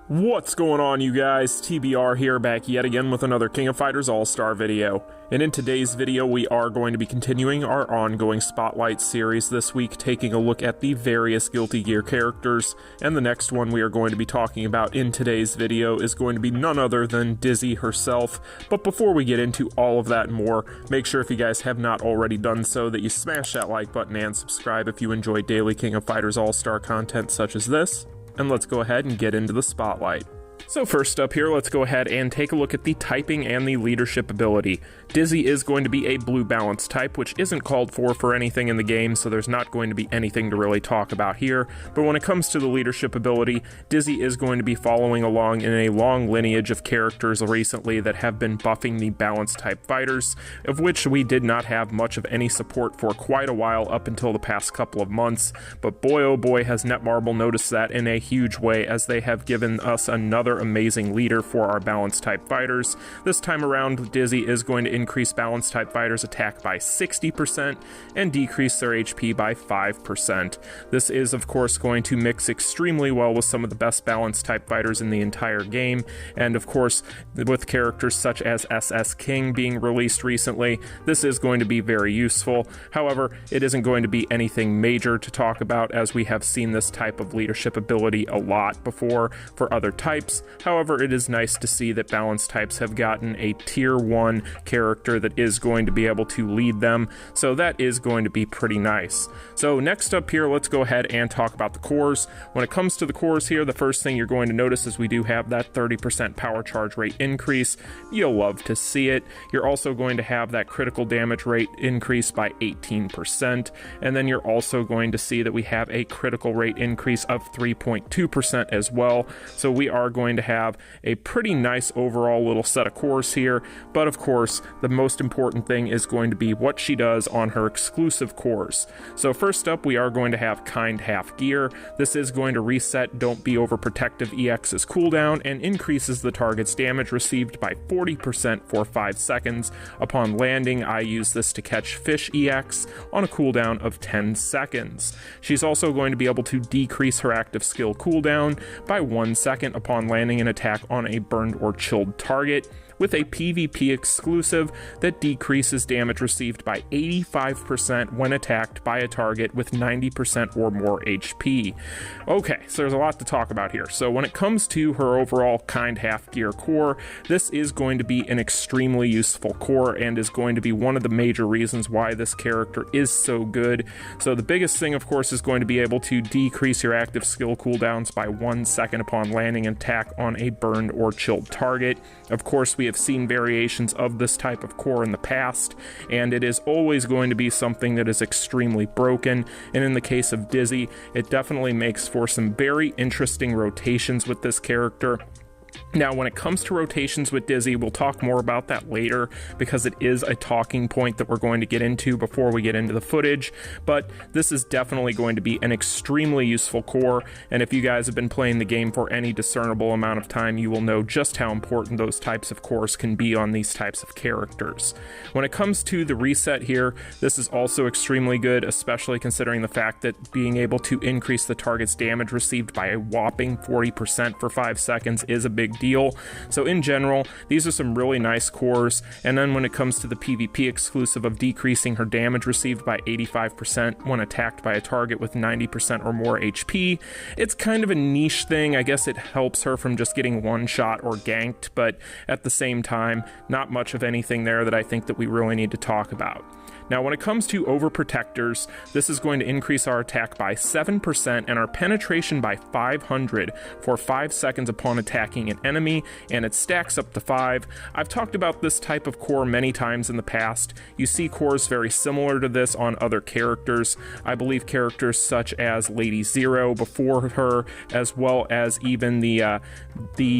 What's going on, you guys? TBR here, back yet again with another King of Fighters All-Star video. And in today's video, we are going to be continuing our ongoing Spotlight series this week, taking a look at the various Guilty Gear characters. And the next one we are going to be talking about in today's video is going to be none other than Dizzy herself. But before we get into all of that and more, make sure if you guys have not already done so that you smash that like button and subscribe if you enjoy daily King of Fighters All-Star content such as this. And let's go ahead and get into the spotlight. So first up here, let's go ahead and take a look at the typing and the leadership ability. Dizzy is going to be a blue balance type, which isn't called for anything in the game, so there's not going to be anything to really talk about here. But when it comes to the leadership ability, Dizzy is going to be following along in a long lineage of characters recently that have been buffing the balance type fighters, of which we did not have much of any support for quite a while up until the past couple of months. But boy oh boy has Netmarble noticed that in a huge way, as they have given us another amazing leader for our balance type fighters. This time around, Dizzy is going to increase balance type fighters' attack by 60% and decrease their HP by 5%. This is of course going to mix extremely well with some of the best balance type fighters in the entire game, and of course with characters such as SS King being released recently, this is going to be very useful. However, it isn't going to be anything major to talk about, as we have seen this type of leadership ability a lot before for other types. However, it is nice to see that balance types have gotten a tier 1 character that is going to be able to lead them, so that is going to be pretty nice. So next up here, let's go ahead and talk about the cores. When it comes to the cores here, the first thing you're going to notice is we do have that 30% power charge rate increase. You'll love to see it. You're also going to have that critical damage rate increase by 18%, and then you're also going to see that we have a critical rate increase of 3.2% as well. So we are going to have a pretty nice overall little set of cores here, but of course the most important thing is going to be what she does on her exclusive cores. So first up, we are going to have Kind Half Gear. This is going to reset Don't Be Overprotective EX's cooldown and increases the target's damage received by 40% for 5 seconds. Upon landing, I use this to catch Fish EX on a cooldown of 10 seconds. She's also going to be able to decrease her active skill cooldown by 1 second upon landing an attack on a burned or chilled target, with a PvP exclusive that decreases damage received by 85% when attacked by a target with 90% or more HP. Okay, so there's a lot to talk about here. So when it comes to her overall Kind Half Gear core, this is going to be an extremely useful core and is going to be one of the major reasons why this character is so good. So the biggest thing, of course, is going to be able to decrease your active skill cooldowns by 1 second upon landing an attack on a burned or chilled target. Of course, we have seen variations of this type of core in the past, and it is always going to be something that is extremely broken, and in the case of Dizzy, it definitely makes for some very interesting rotations with this character. Now, when it comes to rotations with Dizzy, we'll talk more about that later, because it is a talking point that we're going to get into before we get into the footage, but this is definitely going to be an extremely useful core, and if you guys have been playing the game for any discernible amount of time, you will know just how important those types of cores can be on these types of characters. When it comes to the reset here, this is also extremely good, especially considering the fact that being able to increase the target's damage received by a whopping 40% for 5 seconds is a big deal. So in general, these are some really nice cores. And then when it comes to the PvP exclusive of decreasing her damage received by 85% when attacked by a target with 90% or more HP, it's kind of a niche thing. I guess it helps her from just getting one shot or ganked, but at the same time, not much of anything there that I think that we really need to talk about. Now, when it comes to Overprotectors, this is going to increase our attack by 7% and our penetration by 500 for 5 seconds upon attacking an enemy, and it stacks up to 5. I've talked about this type of core many times in the past. You see cores very similar to this on other characters. I believe characters such as Lady Zero before her, as well as even the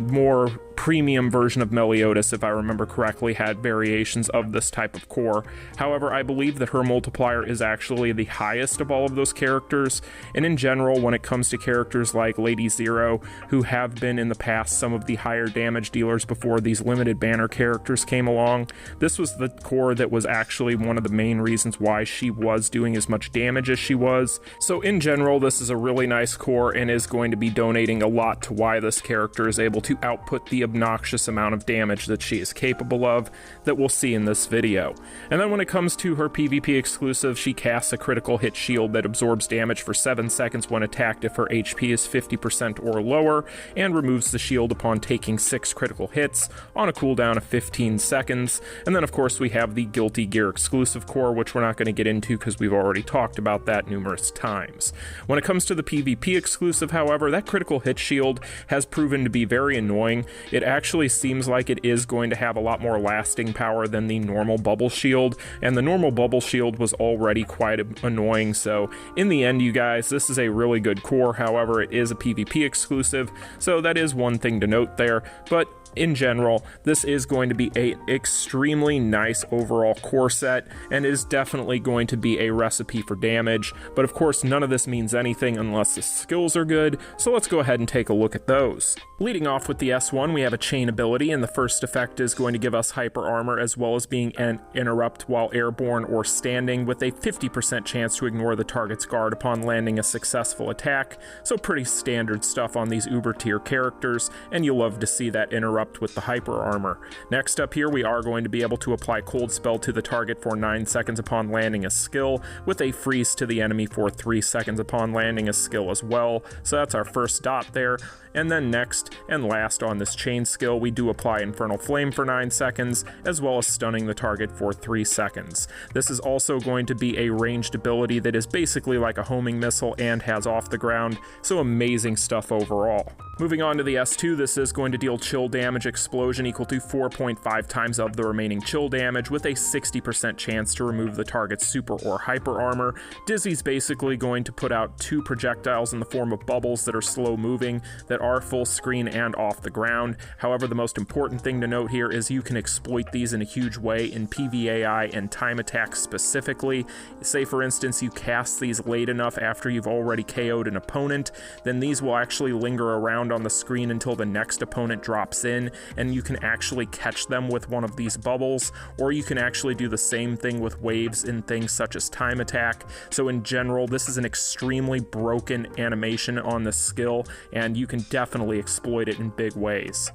more premium version of Meliodas, if I remember correctly, had variations of this type of core. However, I believe that her multiplier is actually the highest of all of those characters, and in general, when it comes to characters like Lady Zero, who have been in the past some of the higher damage dealers before these limited banner characters came along, this was the core that was actually one of the main reasons why she was doing as much damage as she was. So in general, this is a really nice core and is going to be donating a lot to why this character is able to output the obnoxious amount of damage that she is capable of that we'll see in this video. And then when it comes to her PvP exclusive, she casts a critical hit shield that absorbs damage for 7 seconds when attacked if her HP is 50% or lower, and removes the shield upon taking 6 critical hits on a cooldown of 15 seconds. And then of course we have the Guilty Gear exclusive core, which we're not going to get into because we've already talked about that numerous times. When it comes to the PvP exclusive, however, that critical hit shield has proven to be very annoying. It actually seems like it is going to have a lot more lasting power than the normal bubble shield, and the normal bubble shield was already quite annoying. So in the end, you guys, this is a really good core. However, it is a PvP exclusive, so that is one thing to note there. But in general, this is going to be an extremely nice overall core set, and is definitely going to be a recipe for damage. But of course, none of this means anything unless the skills are good, so let's go ahead and take a look at those. Leading off with the S1, we have a chain ability, and the first effect is going to give us hyper armor, as well as being an interrupt while airborne or standing, with a 50% chance to ignore the target's guard upon landing a successful attack. So pretty standard stuff on these uber tier characters, and you'll love to see that interrupt with the hyper armor. Next up here, we are going to be able to apply cold spell to the target for 9 seconds upon landing a skill, with a freeze to the enemy for 3 seconds upon landing a skill as well. So that's our first dot there. And then next and last on this chain skill, we do apply Infernal Flame for 9 seconds, as well as stunning the target for 3 seconds. This is also going to be a ranged ability that is basically like a homing missile and has off the ground, so amazing stuff overall. Moving on to the S2, this is going to deal chill damage explosion equal to 4.5 times of the remaining chill damage, with a 60% chance to remove the target's super or hyper armor. Dizzy's basically going to put out 2 projectiles in the form of bubbles that are slow moving, that are full screen and off the ground. However, the most important thing to note here is you can exploit these in a huge way in PVAI and time attack specifically. Say for instance you cast these late enough after you've already KO'd an opponent, then these will actually linger around on the screen until the next opponent drops in, and you can actually catch them with one of these bubbles, or you can actually do the same thing with waves in things such as time attack. So in general, this is an extremely broken animation on this skill, and you can definitely exploit it in big ways.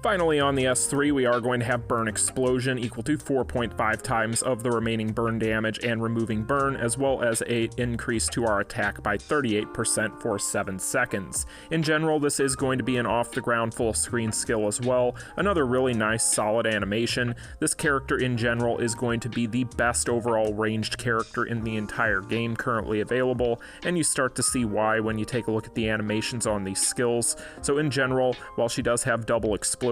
Finally, on the S3, we are going to have Burn Explosion equal to 4.5 times of the remaining burn damage and removing burn, as well as an increase to our attack by 38% for 7 seconds. In general, this is going to be an off-the-ground full screen skill as well, another really nice solid animation. This character in general is going to be the best overall ranged character in the entire game currently available, and you start to see why when you take a look at the animations on these skills. So in general, while she does have double explosion,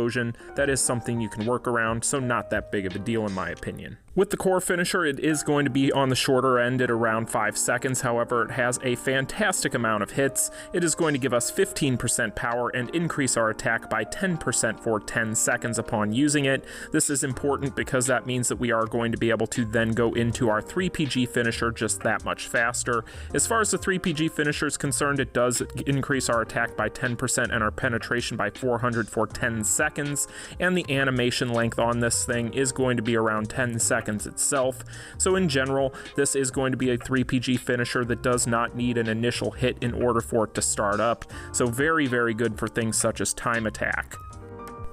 that is something you can work around, so not that big of a deal in my opinion. With the core finisher, it is going to be on the shorter end at around 5 seconds, however it has a fantastic amount of hits. It is going to give us 15% power and increase our attack by 10% for 10 seconds upon using it. This is important because that means that we are going to be able to then go into our 3PG finisher just that much faster. As far as the 3PG finisher is concerned, it does increase our attack by 10% and our penetration by 400 for 10 seconds, and the animation length on this thing is going to be around 10 seconds itself. So in general, this is going to be a 3PG finisher that does not need an initial hit in order for it to start up, so very, very good for things such as time attack.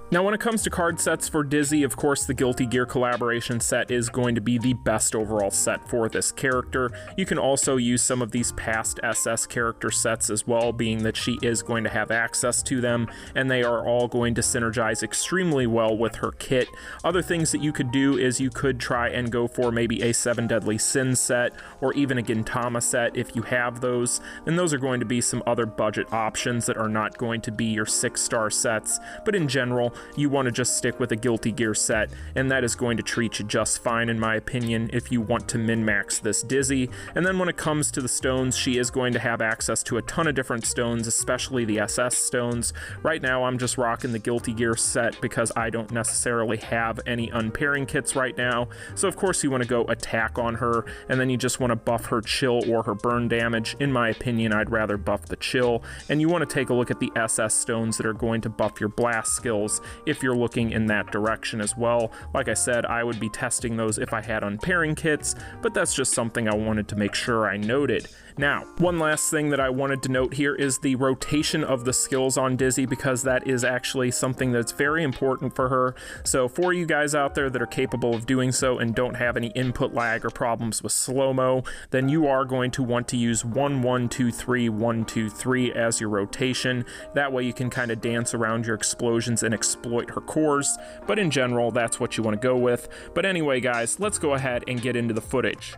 Now, when it comes to card sets for Dizzy, of course, the Guilty Gear collaboration set is going to be the best overall set for this character. You can also use some of these past SS character sets as well, being that she is going to have access to them, and they are all going to synergize extremely well with her kit. Other things that you could do is you could try and go for maybe a 7 Deadly Sins set, or even a Gintama set if you have those, and those are going to be some other budget options that are not going to be your 6-star sets. But in general, you want to just stick with a Guilty Gear set, and that is going to treat you just fine in my opinion if you want to min-max this Dizzy. And then when it comes to the stones, she is going to have access to a ton of different stones, especially the SS stones. Right now I'm just rocking the Guilty Gear set because I don't necessarily have any unpairing kits right now. So of course you want to go attack on her, and then you just want to buff her chill or her burn damage. In my opinion, I'd rather buff the chill, and you want to take a look at the SS stones that are going to buff your blast skills if you're looking in that direction as well. Like I said, I would be testing those if I had unpairing kits, but that's just something I wanted to make sure I noted. Now, one last thing that I wanted to note here is the rotation of the skills on Dizzy, because that is actually something that's very important for her. So for you guys out there that are capable of doing so and don't have any input lag or problems with slow-mo, then you are going to want to use 1-1-2-3, 1-2-3 as your rotation. That way you can kind of dance around your explosions and exploit her cores, but in general, that's what you want to go with. But anyway, guys, let's go ahead and get into the footage.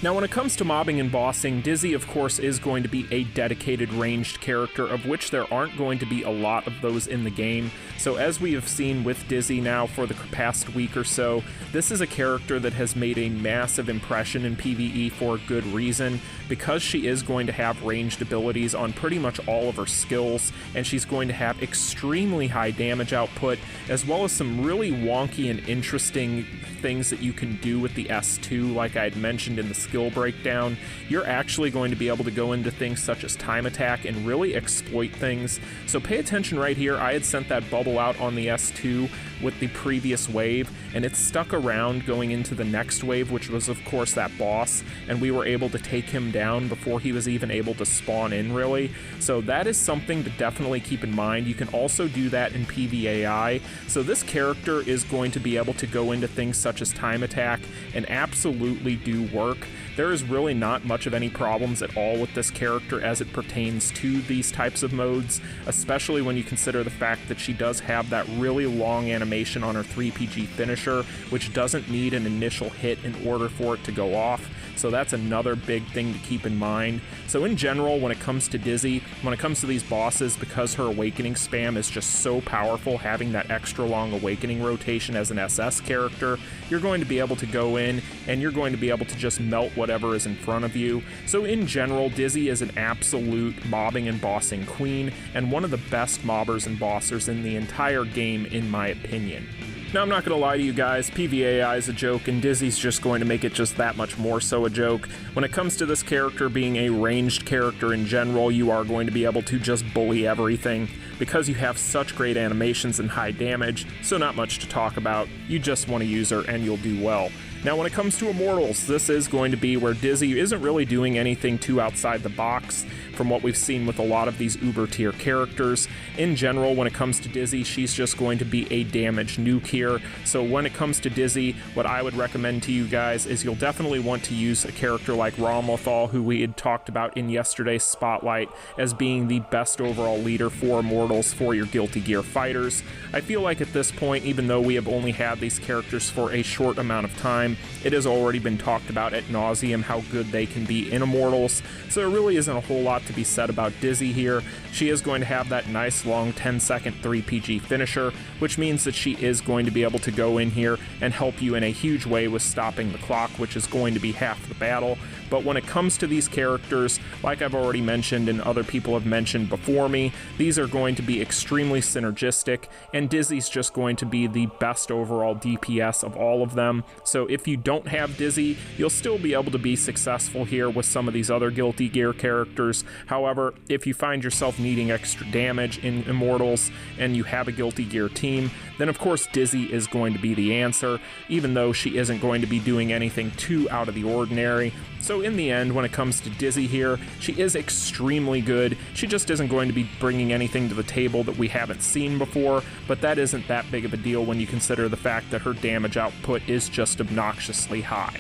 Now, when it comes to mobbing and bossing, Dizzy, of course, is going to be a dedicated ranged character, of which there aren't going to be a lot of those in the game. So as we have seen with Dizzy now for the past week or so, this is a character that has made a massive impression in PvE for good reason, because she is going to have ranged abilities on pretty much all of her skills, and she's going to have extremely high damage output, as well as some really wonky and interesting things that you can do with the S2, like I had mentioned in the skill breakdown. You're actually going to be able to go into things such as time attack and really exploit things. So pay attention right here. I had sent that bubble out on the S2 with the previous wave, and it stuck around going into the next wave, which was of course that boss, and we were able to take him down before he was even able to spawn in, really. So that is something to definitely keep in mind. You can also do that in PVAI. So this character is going to be able to go into things such as time attack and absolutely do work. There is really not much of any problems at all with this character as it pertains to these types of modes, especially when you consider the fact that she does have that really long animation on her 3PG finisher, which doesn't need an initial hit in order for it to go off. So that's another big thing to keep in mind. So in general, when it comes to Dizzy, when it comes to these bosses, because her awakening spam is just so powerful, having that extra long awakening rotation as an SS character, you're going to be able to go in and you're going to be able to just melt whatever is in front of you. So in general, Dizzy is an absolute mobbing and bossing queen, and one of the best mobbers and bossers in the entire game, in my opinion. Now, I'm not going to lie to you guys, PVAI is a joke, and Dizzy's just going to make it just that much more so a joke. When it comes to this character being a ranged character in general, you are going to be able to just bully everything, because you have such great animations and high damage, so not much to talk about. You just want to use her and you'll do well. Now, when it comes to Immortals, this is going to be where Dizzy isn't really doing anything too outside the box from what we've seen with a lot of these uber tier characters. In general, when it comes to Dizzy, she's just going to be a damage nuke here. So when it comes to Dizzy, what I would recommend to you guys is you'll definitely want to use a character like Ramlethal, who we had talked about in yesterday's Spotlight as being the best overall leader for Immortals for your Guilty Gear fighters. I feel like at this point, even though we have only had these characters for a short amount of time, it has already been talked about ad nauseum how good they can be in Immortals, so there really isn't a whole lot to be said about Dizzy here. She is going to have that nice long 10-second 3PG finisher, which means that she is going to be able to go in here and help you in a huge way with stopping the clock, which is going to be half the battle. But when it comes to these characters, like I've already mentioned and other people have mentioned before me, these are going to be extremely synergistic, and Dizzy's just going to be the best overall DPS of all of them. So if you don't have Dizzy, you'll still be able to be successful here with some of these other Guilty Gear characters. However, if you find yourself needing extra damage in Immortals and you have a Guilty Gear team, then of course Dizzy is going to be the answer, even though she isn't going to be doing anything too out of the ordinary. So in the end, when it comes to Dizzy here, she is extremely good. She just isn't going to be bringing anything to the table that we haven't seen before, but that isn't that big of a deal when you consider the fact that her damage output is just obnoxiously high.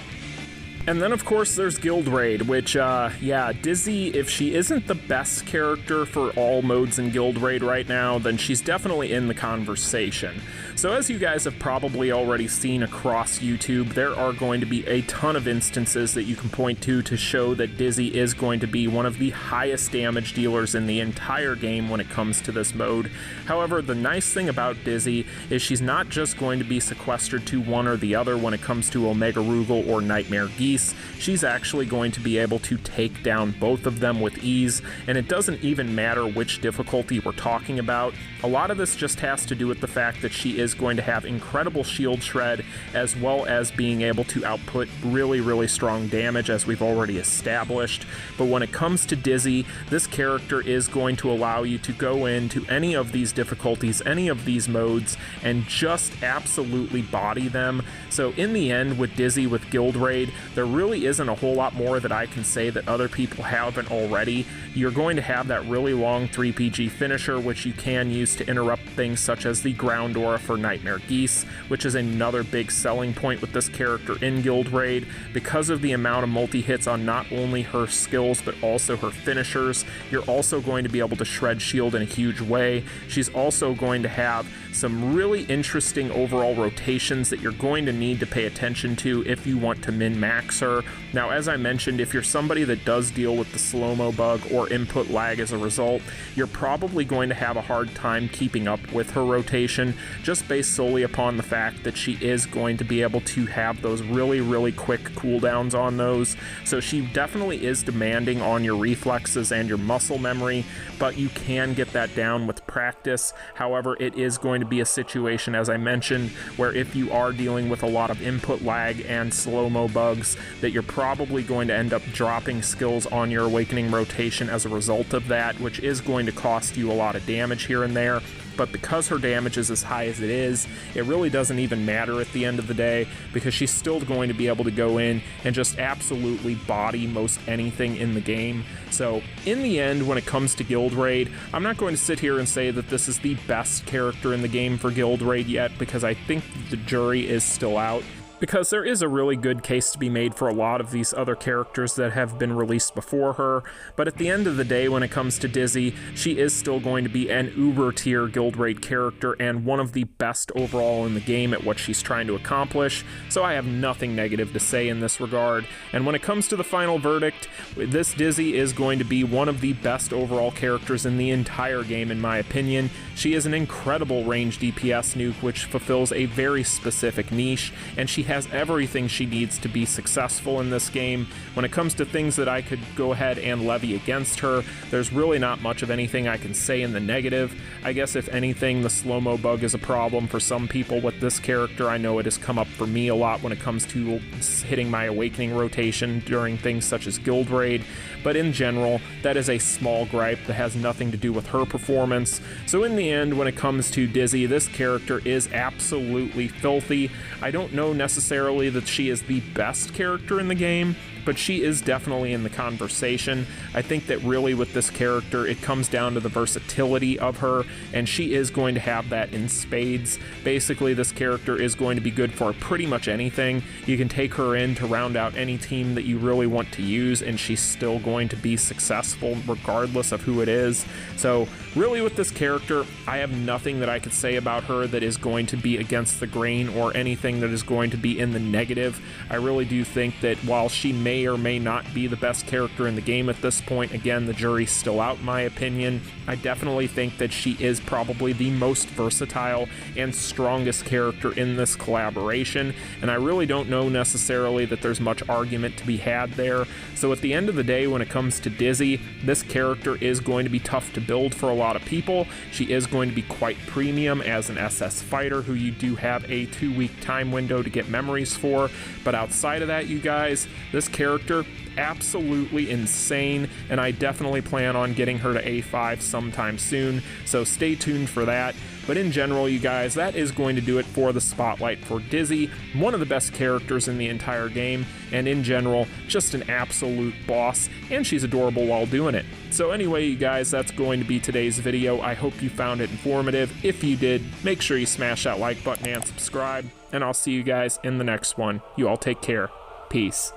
And then, of course, there's Guild Raid, which, yeah, Dizzy, if she isn't the best character for all modes in Guild Raid right now, then she's definitely in the conversation. So as you guys have probably already seen across YouTube, there are going to be a ton of instances that you can point to show that Dizzy is going to be one of the highest damage dealers in the entire game when it comes to this mode. However, the nice thing about Dizzy is she's not just going to be sequestered to one or the other when it comes to Omega Rugal or Nightmare Geese. She's actually going to be able to take down both of them with ease, and it doesn't even matter which difficulty we're talking about. A lot of this just has to do with the fact that she is going to have incredible shield shred, as well as being able to output really strong damage, as we've already established. But when it comes to Dizzy, this character is going to allow you to go into any of these difficulties, any of these modes, and just absolutely body them. So in the end, with Dizzy, with Guild Raid, there really isn't a whole lot more that I can say that other people haven't already. You're going to have that really long 3PG finisher, which you can use to interrupt things such as the Ground Aura for Nightmare Geese, which is another big selling point with this character in Guild Raid. Because of the amount of multi-hits on not only her skills, but also her finishers, you're also going to be able to shred shield in a huge way. She's also going to have some really interesting overall rotations that you're going to need to pay attention to if you want to min-max her. Now, as I mentioned, if you're somebody that does deal with the slow-mo bug or input lag as a result, you're probably going to have a hard time keeping up with her rotation, just based solely upon the fact that she is going to be able to have those really quick cooldowns on those. So she definitely is demanding on your reflexes and your muscle memory, but you can get that down with practice. However, it is going to be a situation, as I mentioned, where if you are dealing with a lot of input lag and slow-mo bugs, that you're probably going to end up dropping skills on your awakening rotation as a result of that, which is going to cost you a lot of damage here and there. But because her damage is as high as it is, it really doesn't even matter at the end of the day, because she's still going to be able to go in and just absolutely body most anything in the game. So in the end, when it comes to Guild Raid, I'm not going to sit here and say that this is the best character in the game for Guild Raid yet, because I think the jury is still out. Because there is a really good case to be made for a lot of these other characters that have been released before her, but at the end of the day, when it comes to Dizzy, she is still going to be an uber tier Guild Raid character and one of the best overall in the game at what she's trying to accomplish, so I have nothing negative to say in this regard. And when it comes to the final verdict, this Dizzy is going to be one of the best overall characters in the entire game in my opinion. She is an incredible range DPS nuke which fulfills a very specific niche, and she has everything she needs to be successful in this game. When it comes to things that I could go ahead and levy against her, there's really not much of anything I can say in the negative. I guess if anything, the slow-mo bug is a problem for some people with this character. I know it has come up for me a lot when it comes to hitting my awakening rotation during things such as Guild Raid, but in general, that is a small gripe that has nothing to do with her performance. So in the end, when it comes to Dizzy, this character is absolutely filthy. I don't know necessarily that she is the best character in the game, but she is definitely in the conversation. I think that really with this character, it comes down to the versatility of her, and she is going to have that in spades. Basically, this character is going to be good for pretty much anything. You can take her in to round out any team that you really want to use, and she's still going to be successful regardless of who it is. So really with this character, I have nothing that I could say about her that is going to be against the grain or anything that is going to be in the negative. I really do think that while she may or may not be the best character in the game at this point, again, the jury's still out in my opinion, I definitely think that she is probably the most versatile and strongest character in this collaboration, and I really don't know necessarily that there's much argument to be had there. So at the end of the day, when it comes to Dizzy, this character is going to be tough to build for a lot of people. She is going to be quite premium as an SS fighter who you do have a 2-week time window to get memories for, but outside of that, you guys, this character absolutely insane, and I definitely plan on getting her to A5 sometime soon, so stay tuned for that. But in general, you guys, that is going to do it for the spotlight for Dizzy, one of the best characters in the entire game, and in general, just an absolute boss, and she's adorable while doing it. So anyway, you guys, that's going to be today's video. I hope you found it informative. If you did, make sure you smash that like button and subscribe, and I'll see you guys in the next one. You all take care. Peace.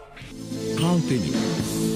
Continue.